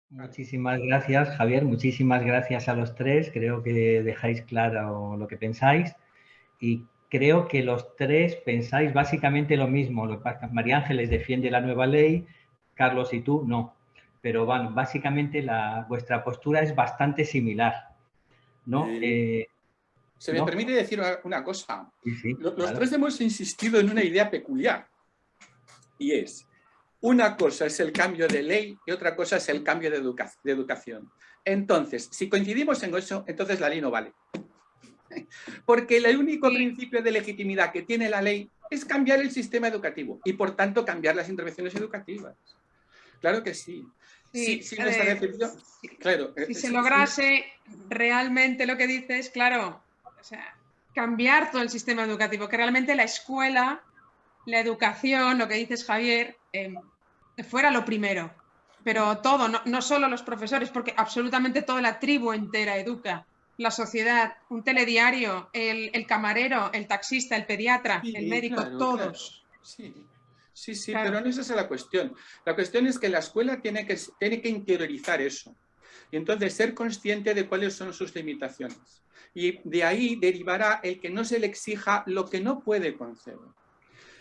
Vale. Muchísimas gracias, Javier. Muchísimas gracias a los tres. Creo que dejáis claro lo que pensáis y creo que los tres pensáis básicamente lo mismo. María Ángeles defiende la nueva ley, Carlos y tú no. Pero bueno, básicamente vuestra postura es bastante similar, ¿no? Se me ¿No? permite decir una cosa. Sí, sí, Los claro. tres hemos insistido en una idea peculiar y es, una cosa es el cambio de ley y otra cosa es el cambio de educación. Entonces, si coincidimos en eso, entonces la ley no vale. Porque el único principio de legitimidad que tiene la ley es cambiar el sistema educativo y, por tanto, cambiar las intervenciones educativas. Claro que sí. Sí, Si nuestra definición... Claro, si se lograse realmente lo que dices, claro, o sea, cambiar todo el sistema educativo, que realmente la escuela, la educación, lo que dices, Javier, fuera lo primero. Pero todo, no solo los profesores, porque absolutamente toda la tribu entera educa. La sociedad, un telediario, el camarero, el taxista, el pediatra, sí, el médico, claro, todos. Claro. Sí, Claro. pero no es esa la cuestión. La cuestión es que la escuela tiene que interiorizar eso. Y entonces ser consciente de cuáles son sus limitaciones. Y de ahí derivará el que no se le exija lo que no puede conceder.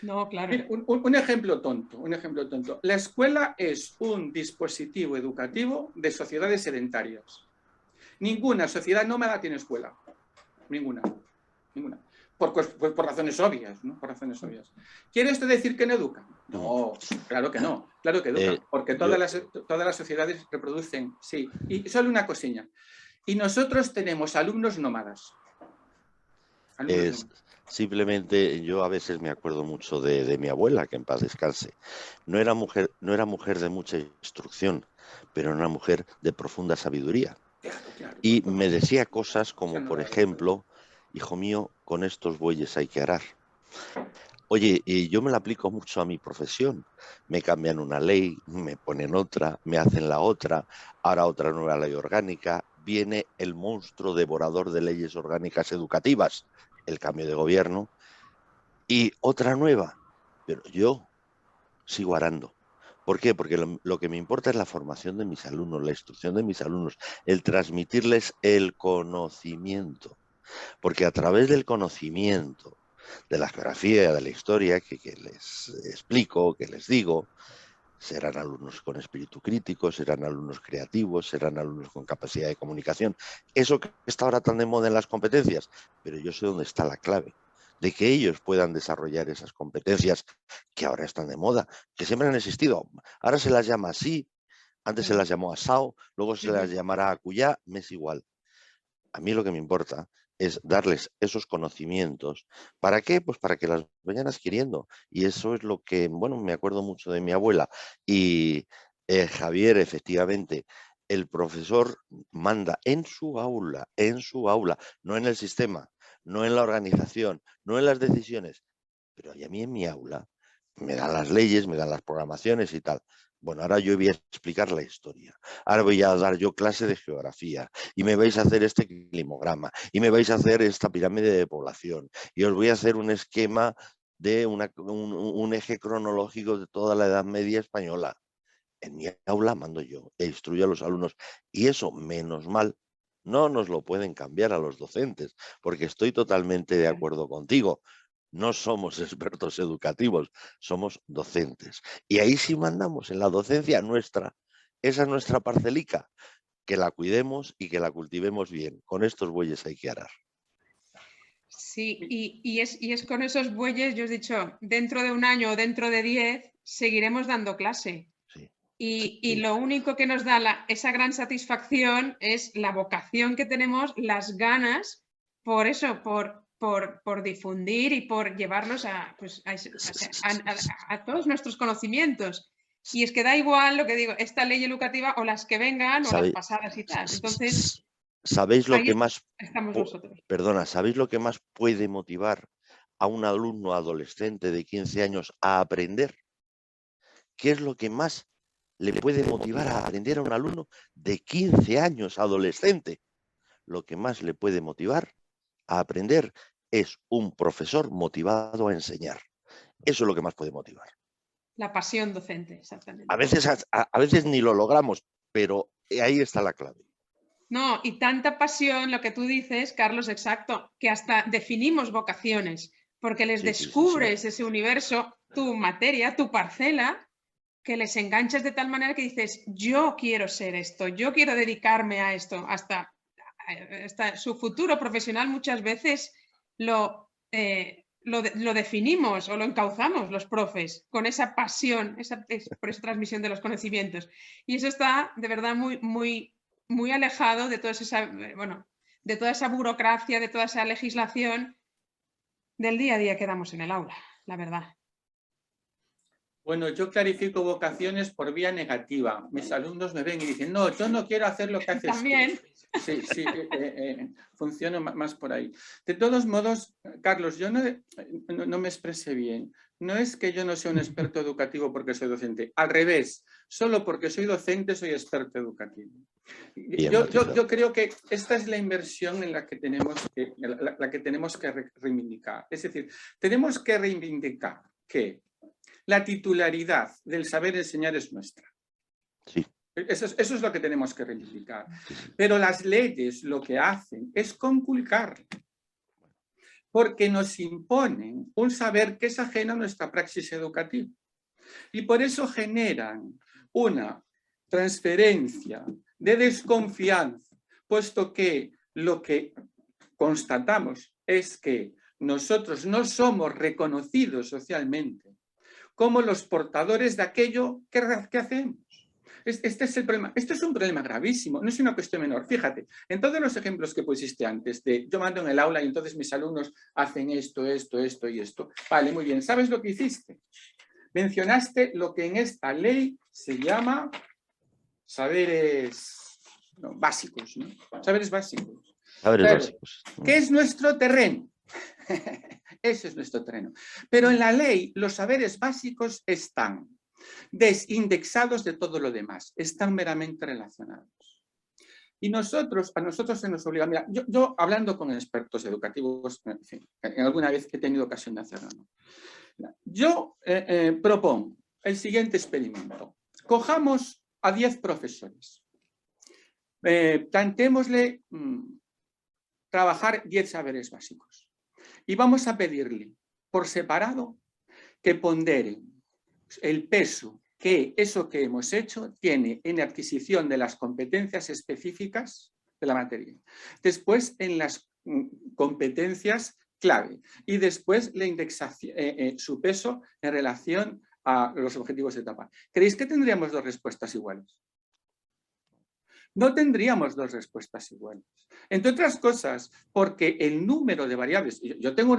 No, claro. Un ejemplo tonto, un ejemplo tonto. La escuela es un dispositivo educativo de sociedades sedentarias. Ninguna sociedad nómada tiene escuela. Ninguna. Por razones obvias, ¿no? Por razones obvias. ¿Quiere esto decir que no educan? No, claro que no. Claro que educan. Porque todas las sociedades reproducen, sí. Y solo una cosilla. Y nosotros tenemos alumnos nómadas. Simplemente yo a veces me acuerdo mucho de mi abuela, que en paz descanse. No era mujer de mucha instrucción, pero era una mujer de profunda sabiduría. Y me decía cosas como, por ejemplo, hijo mío, con estos bueyes hay que arar. Oye, y yo me la aplico mucho a mi profesión. Me cambian una ley, me ponen otra, me hacen la otra, ahora otra nueva ley orgánica. Viene el monstruo devorador de leyes orgánicas educativas, el cambio de gobierno, y otra nueva. Pero yo sigo arando. ¿Por qué? Porque lo que me importa es la formación de mis alumnos, la instrucción de mis alumnos, el transmitirles el conocimiento. Porque a través del conocimiento, de la geografía, de la historia, que les explico, que les digo, serán alumnos con espíritu crítico, serán alumnos creativos, serán alumnos con capacidad de comunicación. Eso que está ahora tan de moda en las competencias, pero yo sé dónde está la clave, de que ellos puedan desarrollar esas competencias que ahora están de moda, que siempre han existido. Ahora se las llama así, antes se las llamó asao, luego se las llamará acuyá, me es igual. A mí lo que me importa es darles esos conocimientos. ¿Para qué? Pues para que las vayan adquiriendo. Y eso es lo que, bueno, me acuerdo mucho de mi abuela. Y Javier, efectivamente, el profesor manda en su aula, no en el sistema, no en la organización, no en las decisiones. Pero a mí en mi aula me dan las leyes, me dan las programaciones y tal. Bueno, ahora yo voy a explicar la historia. Ahora voy a dar yo clase de geografía y me vais a hacer este climograma y me vais a hacer esta pirámide de población y os voy a hacer un esquema de un eje cronológico de toda la Edad Media española. En mi aula mando yo e instruyo a los alumnos. Y eso, menos mal, no nos lo pueden cambiar a los docentes, porque estoy totalmente de acuerdo contigo. No somos expertos educativos, somos docentes. Y ahí sí mandamos en la docencia nuestra. Esa es nuestra parcelica. Que la cuidemos y que la cultivemos bien. Con estos bueyes hay que arar. Sí, y es con esos bueyes, yo os he dicho, dentro de un año o dentro de 10 seguiremos dando clase. Sí. Y lo único que nos da esa gran satisfacción es la vocación que tenemos, las ganas, por eso, por difundir y por llevarlos a todos nuestros conocimientos. Y es que da igual lo que digo, esta ley educativa o las que vengan o las pasadas y tal. Entonces, ¿sabéis lo que más estamos nosotros. Perdona, ¿sabéis lo que más puede motivar a un alumno adolescente de 15 años a aprender? ¿Qué es lo que más le puede motivar a aprender a un alumno de 15 años adolescente? Lo que más le puede motivar a aprender es un profesor motivado a enseñar. Eso es lo que más puede motivar. La pasión docente, exactamente. A veces ni lo logramos, pero ahí está la clave. No, y tanta pasión, lo que tú dices, Carlos, exacto, que hasta definimos vocaciones, porque les descubres ese universo, tu materia, tu parcela, que les enganchas de tal manera que dices, yo quiero ser esto, yo quiero dedicarme a esto, hasta su futuro profesional muchas veces lo definimos o lo encauzamos los profes con esa pasión, por esa transmisión de los conocimientos. Y eso está de verdad muy alejado de toda esa burocracia, de toda esa legislación del día a día que damos en el aula, la verdad. Bueno, yo clarifico vocaciones por vía negativa. Mis alumnos me ven y dicen, no, yo no quiero hacer lo que haces También. tú. Sí, funciona más por ahí. De todos modos, Carlos, yo no me expresé bien. No es que yo no sea un experto educativo porque soy docente. Al revés, solo porque soy docente soy experto educativo. Yo creo que esta es la inversión en la que tenemos que reivindicar. Es decir, tenemos que reivindicar que la titularidad del saber enseñar es nuestra. Sí. Eso es lo que tenemos que reivindicar. Pero las leyes lo que hacen es conculcar, porque nos imponen un saber que es ajeno a nuestra praxis educativa. Y por eso generan una transferencia de desconfianza, puesto que lo que constatamos es que nosotros no somos reconocidos socialmente como los portadores de aquello que hacemos. Este es el problema. Esto es un problema gravísimo, no es una cuestión menor. Fíjate, en todos los ejemplos que pusiste antes, de yo mando en el aula y entonces mis alumnos hacen esto y esto. Vale, muy bien. ¿Sabes lo que hiciste? Mencionaste lo que en esta ley se llama saberes básicos, ¿no? Saberes básicos. Saberes básicos. ¿Qué es nuestro terreno? Ese es nuestro terreno. Pero en la ley los saberes básicos están desindexados de todo lo demás, están meramente relacionados. Y a nosotros se nos obliga, mira, yo hablando con expertos educativos, en fin, alguna vez he tenido ocasión de hacerlo, ¿no? Yo propongo el siguiente experimento. Cojamos a 10 profesores, planteémosle trabajar 10 saberes básicos. Y vamos a pedirle, por separado, que ponderen el peso que eso que hemos hecho tiene en la adquisición de las competencias específicas de la materia. Después, en las competencias clave. Y después, la indexación, su peso en relación a los objetivos de etapa. ¿Creéis que tendríamos 2 respuestas iguales? No tendríamos 2 respuestas iguales. Entre otras cosas, porque el número de variables... Yo tengo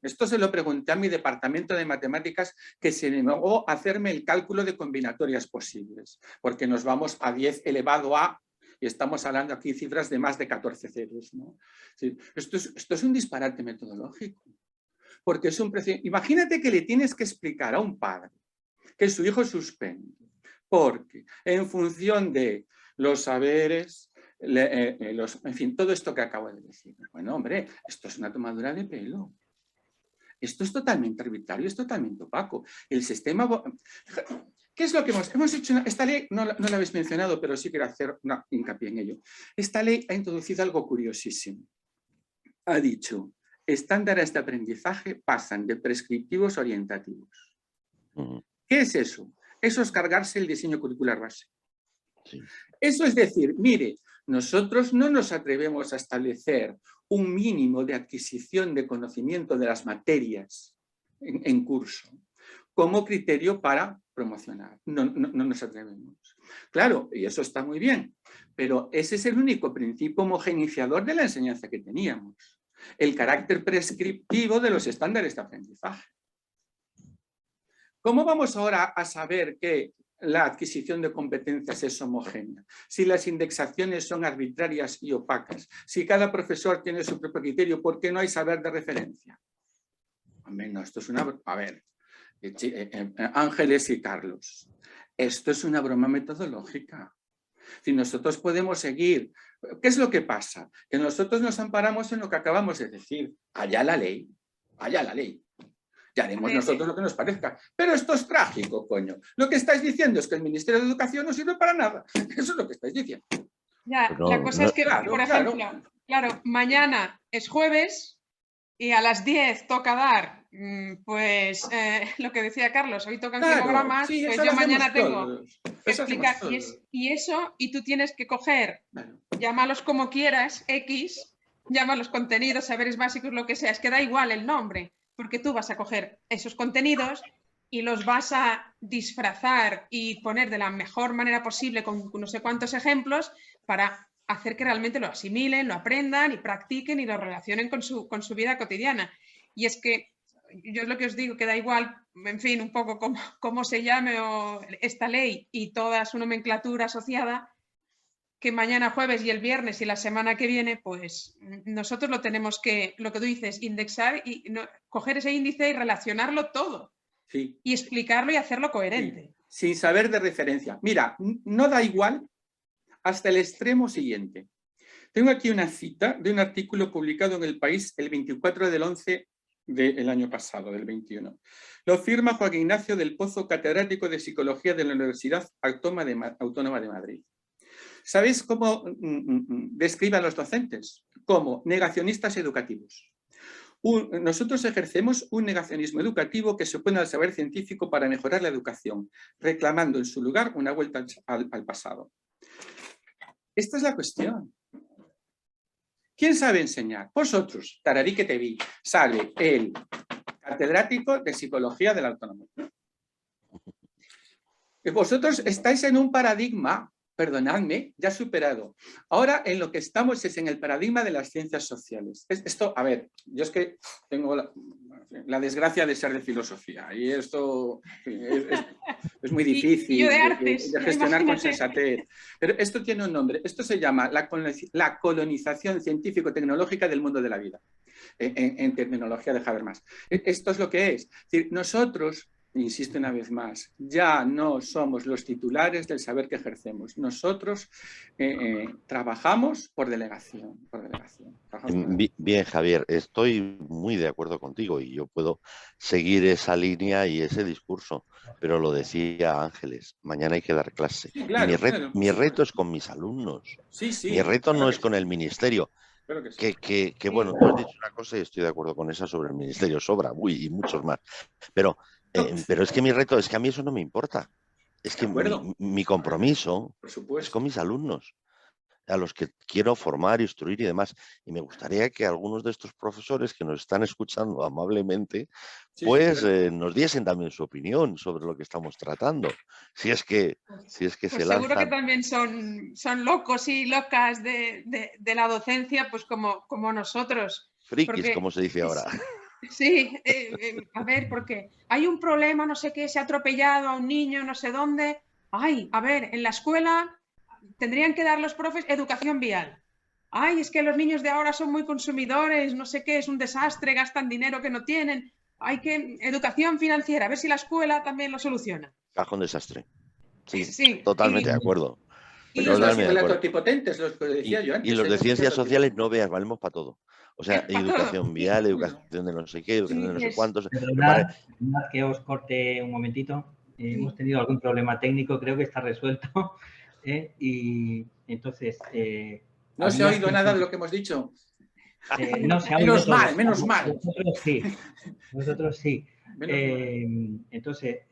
esto se lo pregunté a mi departamento de matemáticas que se negó a hacerme el cálculo de combinatorias posibles, porque nos vamos a 10 elevado a... Y estamos hablando aquí cifras de más de 14 ceros, ¿no? Sí, esto es un disparate metodológico. Porque es un precio... Imagínate que le tienes que explicar a un padre que su hijo suspende, porque en función de los saberes, en fin, todo esto que acabo de decir. Bueno, hombre, esto es una tomadura de pelo. Esto es totalmente arbitrario, es totalmente opaco. El sistema... ¿Qué es lo que hemos hecho? Esta ley, no la habéis mencionado, pero sí quiero hacer una hincapié en ello. Esta ley ha introducido algo curiosísimo. Ha dicho, estándares de aprendizaje pasan de prescriptivos a orientativos. ¿Qué es eso? Eso es cargarse el diseño curricular base. Sí. Eso es decir, mire, nosotros no nos atrevemos a establecer un mínimo de adquisición de conocimiento de las materias en curso como criterio para promocionar. No nos atrevemos. Claro, y eso está muy bien, pero ese es el único principio homogeneizador de la enseñanza que teníamos. El carácter prescriptivo de los estándares de aprendizaje. ¿Cómo vamos ahora a saber que la adquisición de competencias es homogénea? Si las indexaciones son arbitrarias y opacas, si cada profesor tiene su propio criterio, ¿por qué no hay saber de referencia? Hombre, no, esto es una... A ver, Ángeles y Carlos, esto es una broma metodológica. Si nosotros podemos seguir... ¿Qué es lo que pasa? Que nosotros nos amparamos en lo que acabamos de decir. Allá la ley, allá la ley. Ya haremos nosotros lo que nos parezca. Pero esto es trágico, coño. Lo que estáis diciendo es que el Ministerio de Educación no sirve para nada. Eso es lo que estáis diciendo. Ya, la cosa es que, por ejemplo, claro, mañana es jueves y a las 10 toca dar, pues, lo que decía Carlos, hoy tocan kilogramas, sí, pues yo mañana tengo todos. que explicar. Y tú tienes que coger, llámalos como quieras, X, llámalos contenidos, saberes básicos, lo que sea, es que da igual el nombre, porque tú vas a coger esos contenidos y los vas a disfrazar y poner de la mejor manera posible con no sé cuántos ejemplos para hacer que realmente lo asimilen, lo aprendan y practiquen y lo relacionen con su vida cotidiana. Y es que yo es lo que os digo, que da igual, en fin, un poco cómo se llame esta ley y toda su nomenclatura asociada, que mañana jueves y el viernes y la semana que viene, pues nosotros lo tenemos que, lo que tú dices, indexar y coger ese índice y relacionarlo todo. Sí. Y explicarlo y hacerlo coherente. Sí. Sin saber de referencia. Mira, no da igual hasta el extremo siguiente. Tengo aquí una cita de un artículo publicado en El País el 24 del 11 del año pasado, del 21. Lo firma Juan Ignacio del Pozo, catedrático de Psicología de la Universidad Autónoma de Madrid. ¿Sabéis cómo describen a los docentes? Como negacionistas educativos. Nosotros ejercemos un negacionismo educativo que se opone al saber científico para mejorar la educación, reclamando en su lugar una vuelta al pasado. Esta es la cuestión. ¿Quién sabe enseñar? Vosotros, tararí que te vi, sale el catedrático de Psicología de la Autónoma. Vosotros estáis en un paradigma, perdonadme, ya superado. Ahora en lo que estamos es en el paradigma de las ciencias sociales. Esto, a ver, yo es que tengo la desgracia de ser de filosofía y esto es muy difícil de gestionar con sensatez. Pero esto tiene un nombre. Esto se llama la colonización científico-tecnológica del mundo de la vida. En terminología de Habermas. Esto es lo que es. Es decir, nosotros, insisto una vez más, ya no somos los titulares del saber que ejercemos. Nosotros trabajamos por delegación. Bien, Javier, estoy muy de acuerdo contigo y yo puedo seguir esa línea y ese discurso, pero lo decía Ángeles, mañana hay que dar clase. Sí, claro, y mi reto es con mis alumnos. Sí, mi reto no es con el ministerio. Que bueno, tú has dicho una cosa y estoy de acuerdo con esa sobre el ministerio, sobra, y muchos más. Pero es que mi reto es que a mí eso no me importa. Es que mi compromiso es con mis alumnos, a los que quiero formar, instruir y demás. Y me gustaría que algunos de estos profesores que nos están escuchando amablemente, nos diesen también su opinión sobre lo que estamos tratando. Si es que se lanzan. Seguro que también son locos y locas de la docencia, pues como nosotros. Frikis, como se dice ahora. Sí, a ver, porque hay un problema, no sé qué, se ha atropellado a un niño, no sé dónde. Ay, a ver, en la escuela tendrían que dar los profes educación vial. Ay, es que los niños de ahora son muy consumidores, no sé qué, es un desastre, gastan dinero que no tienen. Hay que educación financiera, a ver si la escuela también lo soluciona. Cajón desastre. Sí, totalmente de acuerdo. Y los totalmente los que decía yo antes. Y los de ciencias sociales no veas, valemos para todo. O sea, educación vial, educación de no sé qué, educación de no sé cuántos. Perdonad que os corte un momentito. Hemos tenido algún problema técnico, creo que está resuelto. Y entonces... ¿No se ha oído nada de lo que hemos dicho? No se ha oído menos mal. Vosotros sí. Entonces,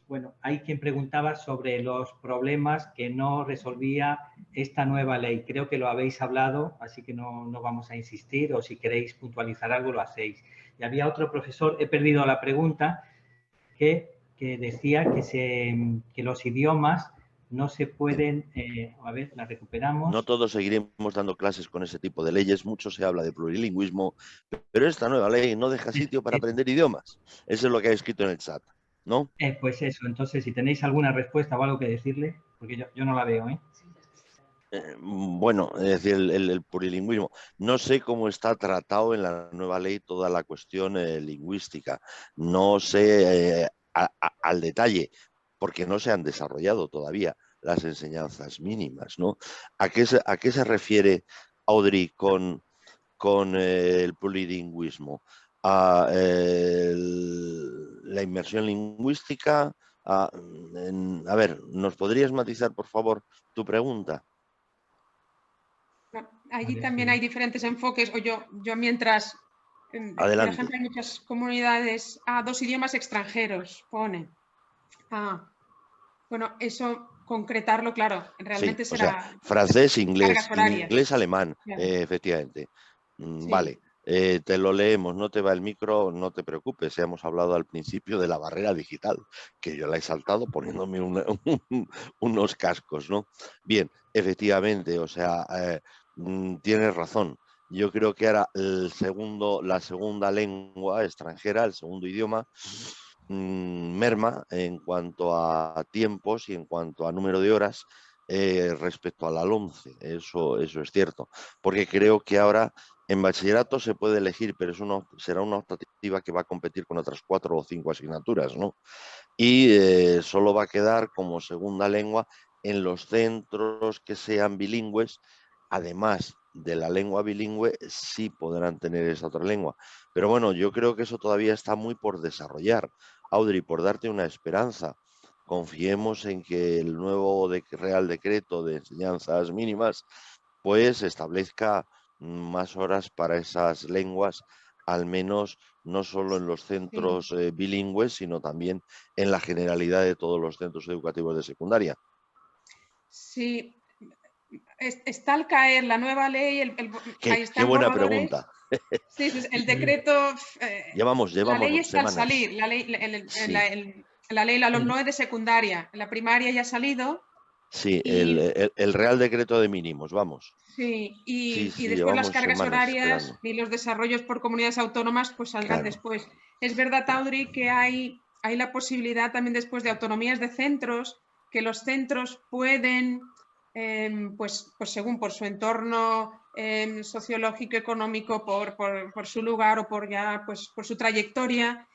bueno, hay quien preguntaba sobre los problemas que no resolvía esta nueva ley. Creo que lo habéis hablado, así que no vamos a insistir, o si queréis puntualizar algo lo hacéis. Y había otro profesor, he perdido la pregunta, que decía que los idiomas no se pueden... a ver, la recuperamos. No todos seguiremos dando clases con ese tipo de leyes. Mucho se habla de plurilingüismo, pero esta nueva ley no deja sitio para aprender idiomas. Eso es lo que ha escrito en el chat, ¿no? Pues eso. Entonces, si tenéis alguna respuesta o algo que decirle, porque yo no la veo, Bueno, es decir, el plurilingüismo. No sé cómo está tratado en la nueva ley toda la cuestión lingüística. No sé al detalle, porque no se han desarrollado todavía las enseñanzas mínimas, ¿no? ¿A qué se refiere Audrey con el plurilingüismo? la inmersión lingüística. A ver, ¿nos podrías matizar, por favor, tu pregunta? Allí también hay diferentes enfoques. O yo mientras, por Adelante. ejemplo, hay muchas comunidades a 2 idiomas extranjeros, pone. Bueno, eso concretarlo, claro, realmente Sí, o será sea, francés, inglés, cargas horarias. inglés, alemán, Claro. efectivamente. Sí. Vale, te lo leemos, no te va el micro, no te preocupes, ya hemos hablado al principio de la barrera digital, que yo la he saltado poniéndome unos cascos, ¿no? Bien, efectivamente, o sea, tienes razón. Yo creo que ahora la segunda lengua extranjera, el segundo idioma, merma en cuanto a tiempos y en cuanto a número de horas respecto a la LOMCE. Eso es cierto, porque creo que ahora en bachillerato se puede elegir, pero será una optativa que va a competir con otras 4 o 5 asignaturas, ¿no? Y solo va a quedar como segunda lengua en los centros que sean bilingües. Además de la lengua bilingüe, sí podrán tener esa otra lengua. Pero bueno, yo creo que eso todavía está muy por desarrollar. Audrey, por darte una esperanza, confiemos en que el nuevo Real Decreto de Enseñanzas Mínimas pues establezca más horas para esas lenguas, al menos no solo en los centros bilingües, sino también en la generalidad de todos los centros educativos de secundaria. Sí, está al caer la nueva ley, ahí Qué están buena borradores. pregunta. Sí, el decreto, Llevamos la ley está semanas. al salir, la ley, la LOMLOE de secundaria, la primaria ya ha salido. Sí, y, el Real Decreto de Mínimos, vamos. Sí, y Sí, después las cargas horarias esperando. y los desarrollos por comunidades autónomas pues saldrán después. Es verdad, Audrey, que hay la posibilidad también después de autonomías de centros, que los centros pueden, pues según por su entorno sociológico, económico, por su lugar o por su trayectoria,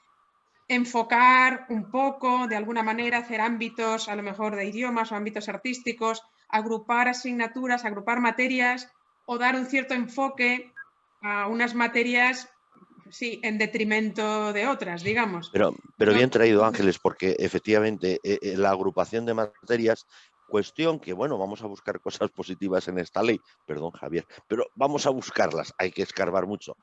enfocar un poco, de alguna manera, hacer ámbitos, a lo mejor de idiomas o ámbitos artísticos, agrupar asignaturas, agrupar materias o dar un cierto enfoque a unas materias, sí, en detrimento de otras, digamos. Pero bien traído, Ángeles, porque efectivamente la agrupación de materias, cuestión que, bueno, vamos a buscar cosas positivas en esta ley, perdón, Javier, pero vamos a buscarlas, hay que escarbar mucho.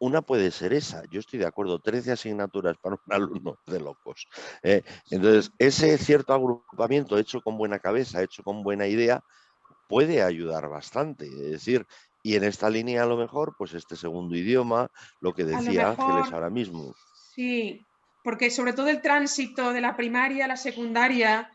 Una puede ser esa, yo estoy de acuerdo, 13 asignaturas para un alumno de locos. Entonces, ese cierto agrupamiento hecho con buena cabeza, hecho con buena idea, puede ayudar bastante. Es decir, y en esta línea a lo mejor, pues este segundo idioma, lo que decía Ángeles ahora mismo. Sí, porque sobre todo el tránsito de la primaria a la secundaria,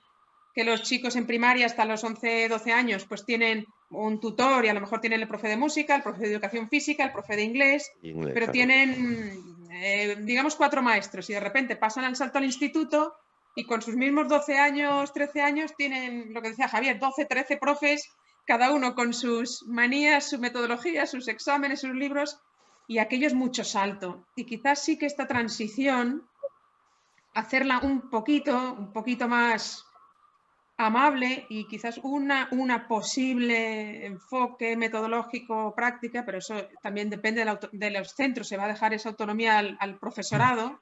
que los chicos en primaria hasta los 11, 12 años pues tienen un tutor y a lo mejor tienen el profe de música, el profe de educación física, el profe de inglés, pero claro, tienen, digamos, 4 maestros y de repente pasan al salto al instituto y con sus mismos 12 años, 13 años tienen, lo que decía Javier, 12, 13 profes, cada uno con sus manías, su metodología, sus exámenes, sus libros, y aquello es mucho salto. Y quizás sí que esta transición, hacerla un poquito más amable y quizás una posible enfoque metodológico práctica, pero eso también depende de los centros, se va a dejar esa autonomía al profesorado,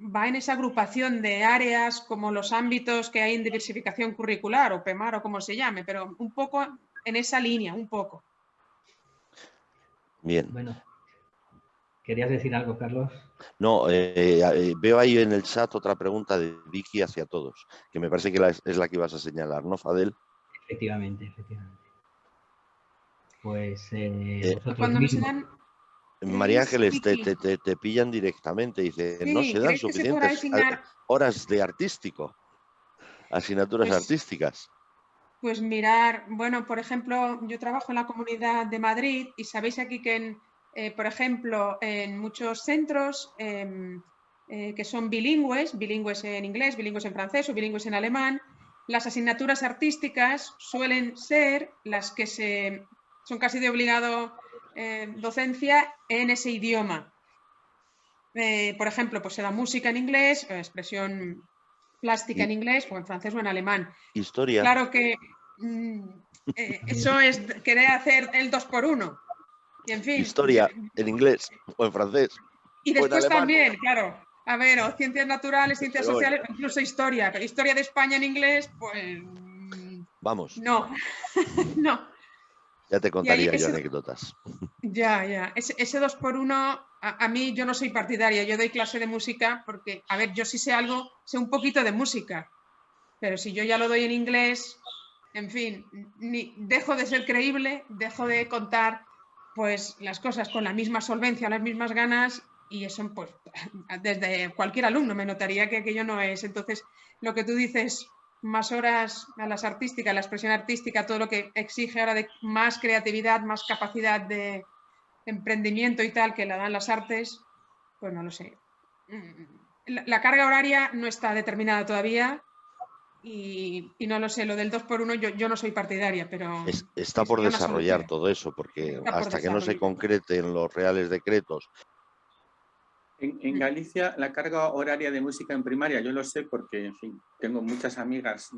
va en esa agrupación de áreas como los ámbitos que hay en diversificación curricular o PEMAR o como se llame, pero un poco en esa línea, un poco. Bien. Bueno, ¿querías decir algo, Carlos? No, veo ahí en el chat otra pregunta de Vicky hacia todos, que me parece que es la que ibas a señalar, ¿no, Fadel? Efectivamente. Pues cuando nos dan... María Ángeles, te pillan directamente, dice, sí, no se dan suficientes horas de artístico, asignaturas artísticas. Pues mirar, bueno, por ejemplo, yo trabajo en la Comunidad de Madrid y sabéis aquí que, por ejemplo, en muchos centros que son bilingües en inglés, bilingües en francés o bilingües en alemán, las asignaturas artísticas suelen ser las que son casi de obligado docencia en ese idioma. Por ejemplo, pues la música en inglés, expresión plástica en inglés o en francés o en alemán. Historia. Claro que eso es querer hacer el 2 por 1. Y en fin. Historia en inglés o en francés. Y O en después alemán. también, claro, a ver, o ciencias naturales, ciencias Pero bueno. sociales, incluso historia, pero historia de España en inglés, pues Vamos, no, no. ya te Y ahí contaría yo ese, anécdotas. ya, ese 2x1, a mí yo no soy partidaria, yo doy clase de música porque, a ver, yo sí sé algo, sé un poquito de música, pero si yo ya lo doy en inglés, en fin, dejo de ser creíble, dejo de contar pues las cosas con la misma solvencia, las mismas ganas, y eso pues desde cualquier alumno me notaría que aquello no es. Entonces, lo que tú dices, más horas a las artísticas, la expresión artística, todo lo que exige ahora de más creatividad, más capacidad de emprendimiento y tal que la dan las artes, pues no lo sé. La carga horaria no está determinada todavía, y no lo sé, lo del 2x1 yo no soy partidaria, pero Está por sería una desarrollar solución. todo eso, porque Está por hasta que no se desarrollar. concreten los reales decretos. En Galicia, la carga horaria de música en primaria, yo lo sé porque, en fin, tengo muchas amigas,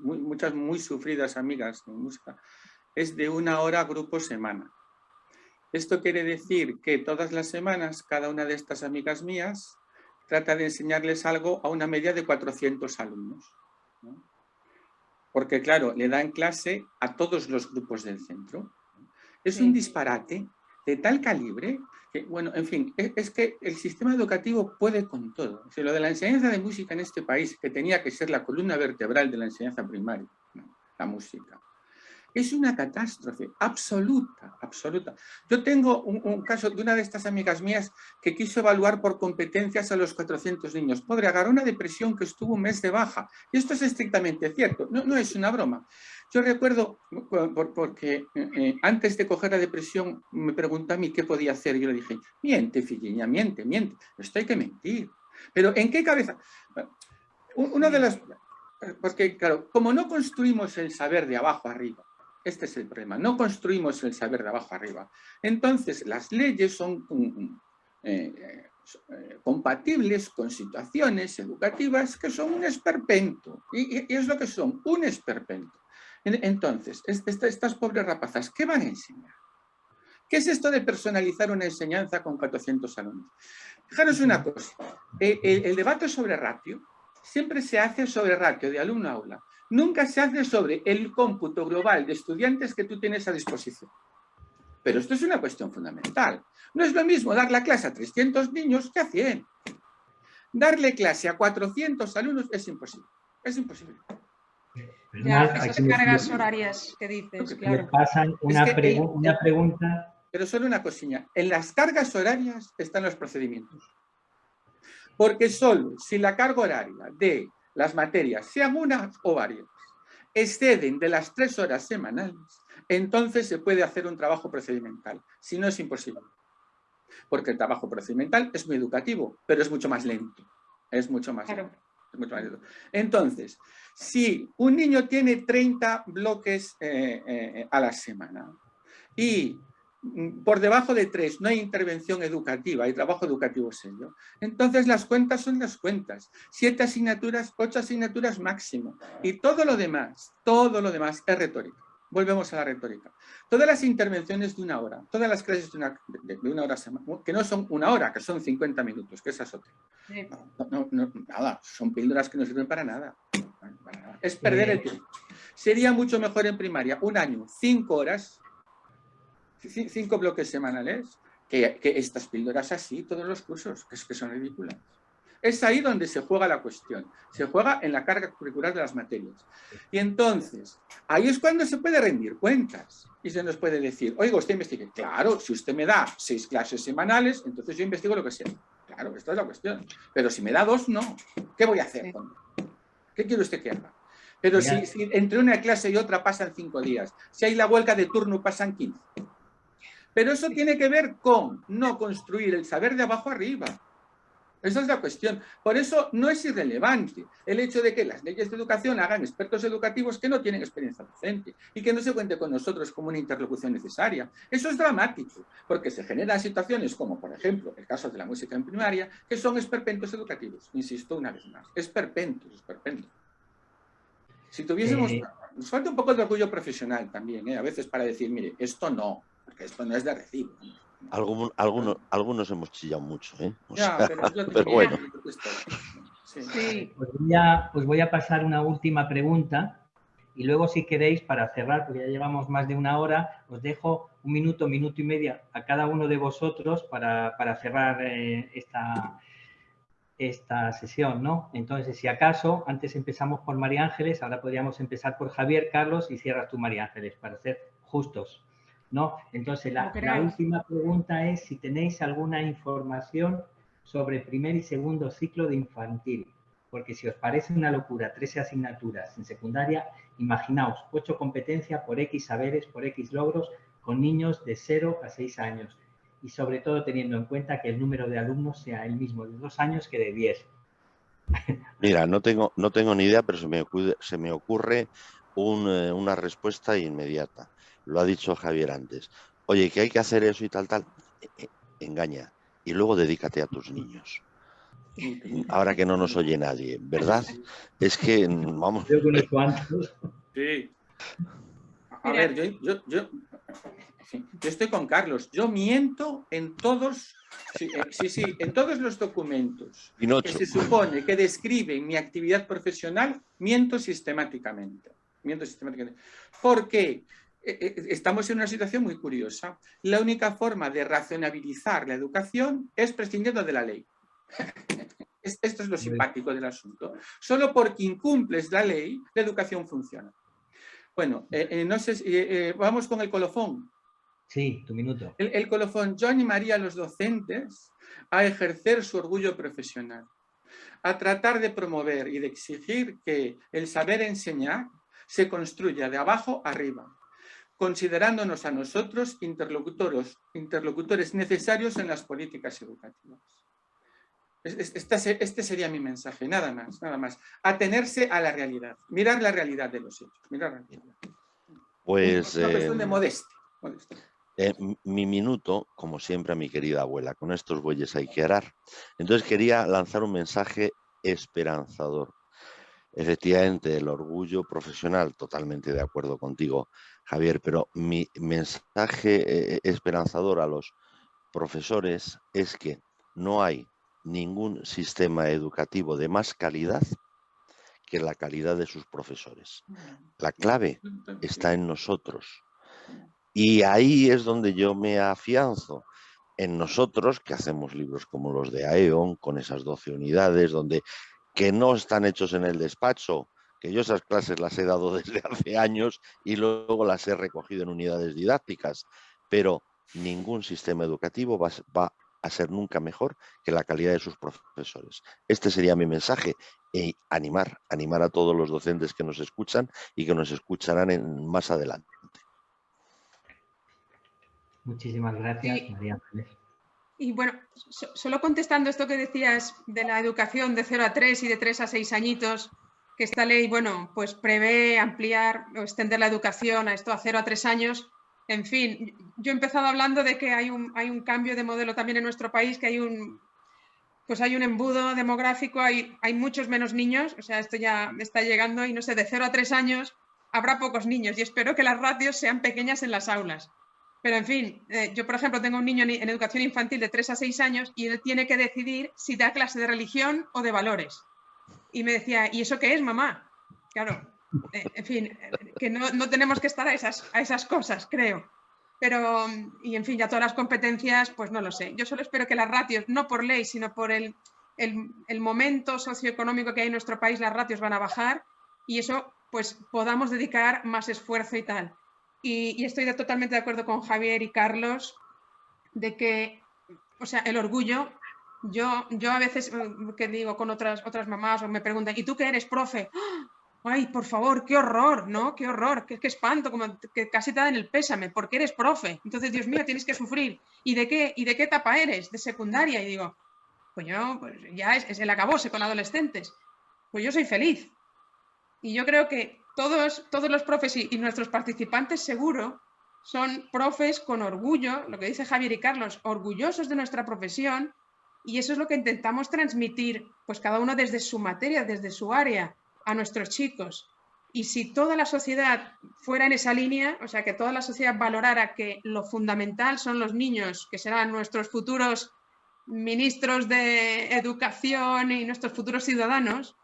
muchas muy sufridas amigas de música, es de 1 hora grupo semana. Esto quiere decir que todas las semanas, cada una de estas amigas mías trata de enseñarles algo a una media de 400 alumnos, ¿no? Porque, claro, le dan clase a todos los grupos del centro. Es un disparate de tal calibre que, bueno, en fin, es que el sistema educativo puede con todo. O sea, lo de la enseñanza de música en este país, que tenía que ser la columna vertebral de la enseñanza primaria, ¿no? La música. Es una catástrofe absoluta, absoluta. Yo tengo un caso de una de estas amigas mías que quiso evaluar por competencias a los 400 niños. Pobre, agarró una depresión que estuvo un mes de baja. Y esto es estrictamente cierto, no es una broma. Yo recuerdo, porque antes de coger la depresión me preguntó a mí qué podía hacer. Yo le dije, miente, filliña, miente. Esto hay que mentir. Pero ¿en qué cabeza? Uno de los... Porque, claro, como no construimos el saber de abajo arriba, este es el problema, no construimos el saber de abajo arriba. Entonces, las leyes son compatibles con situaciones educativas que son un esperpento. Y es lo que son, un esperpento. Entonces, estas pobres rapazas, ¿qué van a enseñar? ¿Qué es esto de personalizar una enseñanza con 400 alumnos? Fijaros una cosa, el debate sobre ratio siempre se hace sobre ratio de alumno a aula. Nunca se hace sobre el cómputo global de estudiantes que tú tienes a disposición. Pero esto es una cuestión fundamental. No es lo mismo dar la clase a 300 niños que a 100. Darle clase a 400 alumnos es imposible. Es imposible. Ya, esas cargas horarias que dices, claro. Me pasan una pregunta. Pero solo una cosilla. En las cargas horarias están los procedimientos. Porque solo si la carga horaria de las materias, sean unas o varias, exceden de las 3 horas semanales, entonces se puede hacer un trabajo procedimental. Si no, es imposible. Porque el trabajo procedimental es muy educativo, pero es mucho más lento. Es mucho más lento. Entonces, si un niño tiene 30 bloques a la semana y por debajo de 3 no hay intervención educativa, hay trabajo educativo serio, entonces las cuentas son las cuentas. 7 asignaturas, 8 asignaturas máximo. Y todo lo demás es retórica. Volvemos a la retórica. Todas las intervenciones de 1 hora, todas las clases de una hora, que no son 1 hora, que son 50 minutos, que esa es otra. Nada, son píldoras que no sirven para nada. Es perder el tiempo. Sería mucho mejor en primaria, 1 año, 5 horas, 5 bloques semanales, que estas píldoras así, todos los cursos, que son ridículas. Es ahí donde se juega la cuestión. Se juega en la carga curricular de las materias. Y entonces, ahí es cuando se puede rendir cuentas. Y se nos puede decir, oiga, usted investigue. Claro, si usted me da 6 clases semanales, entonces yo investigo lo que sea. Claro, esta es la cuestión. Pero si me da 2, no. ¿Qué voy a hacer? ¿Qué quiere usted que haga? Pero si entre una clase y otra pasan 5 días, si hay la huelga de turno pasan 15. Pero eso tiene que ver con no construir el saber de abajo arriba. Esa es la cuestión. Por eso no es irrelevante el hecho de que las leyes de educación hagan expertos educativos que no tienen experiencia docente y que no se cuente con nosotros como una interlocución necesaria. Eso es dramático, porque se generan situaciones como, por ejemplo, el caso de la música en primaria, que son esperpentos educativos. Insisto una vez más, esperpentos. Si tuviésemos... Nos falta un poco de orgullo profesional también, a veces para decir, mire, esto no, porque esto no es de recibo. Algunos hemos chillado mucho, ¿eh? Pero bueno. Sí. Sí. Os voy a pasar una última pregunta y luego, si queréis, para cerrar, porque ya llevamos más de una hora, os dejo un minuto, minuto y medio a cada uno de vosotros para cerrar esta sesión, ¿no? Entonces, si acaso, antes empezamos por María Ángeles, ahora podríamos empezar por Javier, Carlos, y cierras tú, María Ángeles, para ser justos, ¿no? Entonces, la última pregunta es si tenéis alguna información sobre primer y segundo ciclo de infantil, porque si os parece una locura 13 asignaturas en secundaria, imaginaos 8 competencias por X saberes, por X logros, con niños de 0 a 6 años. Y sobre todo teniendo en cuenta que el número de alumnos sea el mismo de 2 años que de 10. Mira, no tengo ni idea, pero se me ocurre una respuesta inmediata. Lo ha dicho Javier antes. Oye, que hay que hacer eso y tal. Engaña. Y luego dedícate a tus niños. Ahora que no nos oye nadie, ¿verdad? Es que, vamos... Creo que unos cuantos. Sí. A ver, yo estoy con Carlos. Yo miento en todos, en todos los documentos que se supone que describen mi actividad profesional, miento sistemáticamente. Porque estamos en una situación muy curiosa. La única forma de racionalizar la educación es prescindiendo de la ley. Esto es lo simpático del asunto. Solo porque incumples la ley, la educación funciona. Bueno, no sé si, vamos con el colofón. Sí, tu minuto. El colofón. Yo animaría a los docentes a ejercer su orgullo profesional, a tratar de promover y de exigir que el saber enseñar se construya de abajo arriba, considerándonos a nosotros interlocutores necesarios en las políticas educativas. Este sería mi mensaje, nada más. Atenerse a la realidad, mirar la realidad de los hechos, mirar la realidad. Pues... Una cuestión de modestia. Mi minuto, como siempre, a mi querida abuela. Con estos bueyes hay que arar. Entonces quería lanzar un mensaje esperanzador. Efectivamente, el orgullo profesional, totalmente de acuerdo contigo, Javier, pero mi mensaje esperanzador a los profesores es que no hay ningún sistema educativo de más calidad que la calidad de sus profesores. La clave está en nosotros. Y ahí es donde yo me afianzo en nosotros, que hacemos libros como los de Aeon, con esas 12 unidades, que no están hechos en el despacho, que yo esas clases las he dado desde hace años y luego las he recogido en unidades didácticas, pero ningún sistema educativo va a ser nunca mejor que la calidad de sus profesores. Este sería mi mensaje, y animar a todos los docentes que nos escuchan y que nos escucharán más adelante. Muchísimas gracias, María Ángeles. Y bueno, solo contestando esto que decías de la educación de 0 a 3 y de 3 a 6 añitos, que esta ley, bueno, pues prevé ampliar o extender la educación a esto a 0 a 3 años. En fin, yo he empezado hablando de que hay un cambio de modelo también en nuestro país, que hay un embudo demográfico, hay muchos menos niños, o sea, esto ya me está llegando y no sé, de 0 a 3 años habrá pocos niños y espero que las ratios sean pequeñas en las aulas. Pero, en fin, yo, por ejemplo, tengo un niño en educación infantil de 3 a 6 años y él tiene que decidir si da clase de religión o de valores. Y me decía, ¿y eso qué es, mamá? Claro, en fin, que no tenemos que estar a esas cosas, creo. Pero, y en fin, ya todas las competencias, pues no lo sé. Yo solo espero que las ratios, no por ley, sino por el momento socioeconómico que hay en nuestro país, las ratios van a bajar y eso, pues podamos dedicar más esfuerzo y tal. Y estoy totalmente de acuerdo con Javier y Carlos de que, o sea, el orgullo, yo a veces que digo con otras mamás o me preguntan, ¿y tú qué eres, profe? Ay, por favor, qué horror, ¿no? Qué horror, qué espanto, como que casi te dan el pésame, porque eres profe. Entonces, Dios mío, tienes que sufrir. ¿Y de qué etapa eres? De secundaria. Y digo, pues yo, pues ya es el acabose con adolescentes. Pues yo soy feliz. Y yo creo que todos los profes y nuestros participantes seguro son profes con orgullo, lo que dice Javier y Carlos, orgullosos de nuestra profesión, y eso es lo que intentamos transmitir, pues cada uno desde su materia, desde su área, a nuestros chicos. Y si toda la sociedad fuera en esa línea, o sea, que toda la sociedad valorara que lo fundamental son los niños, que serán nuestros futuros ministros de educación y nuestros futuros ciudadanos,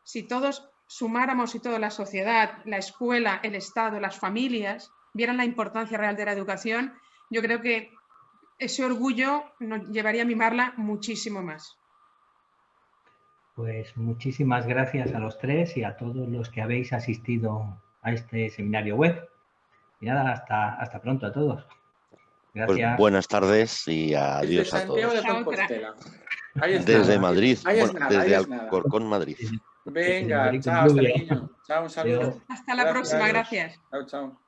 si todos sumáramos y toda la sociedad, la escuela, el Estado, las familias, vieran la importancia real de la educación, yo creo que ese orgullo nos llevaría a mimarla muchísimo más. Pues muchísimas gracias a los tres y a todos los que habéis asistido a este seminario web. Y nada, hasta pronto a todos. Gracias. Pues buenas tardes y adiós a Santiago todos. de Compostela. Ahí es Desde nada. Madrid, Ahí es bueno, nada, ahí desde es nada. Alcorcón, Madrid. Venga, Madrid con chao, hasta lluvia. luego. Chao, un saludo. Hasta la próxima, gracias. Chao, chao.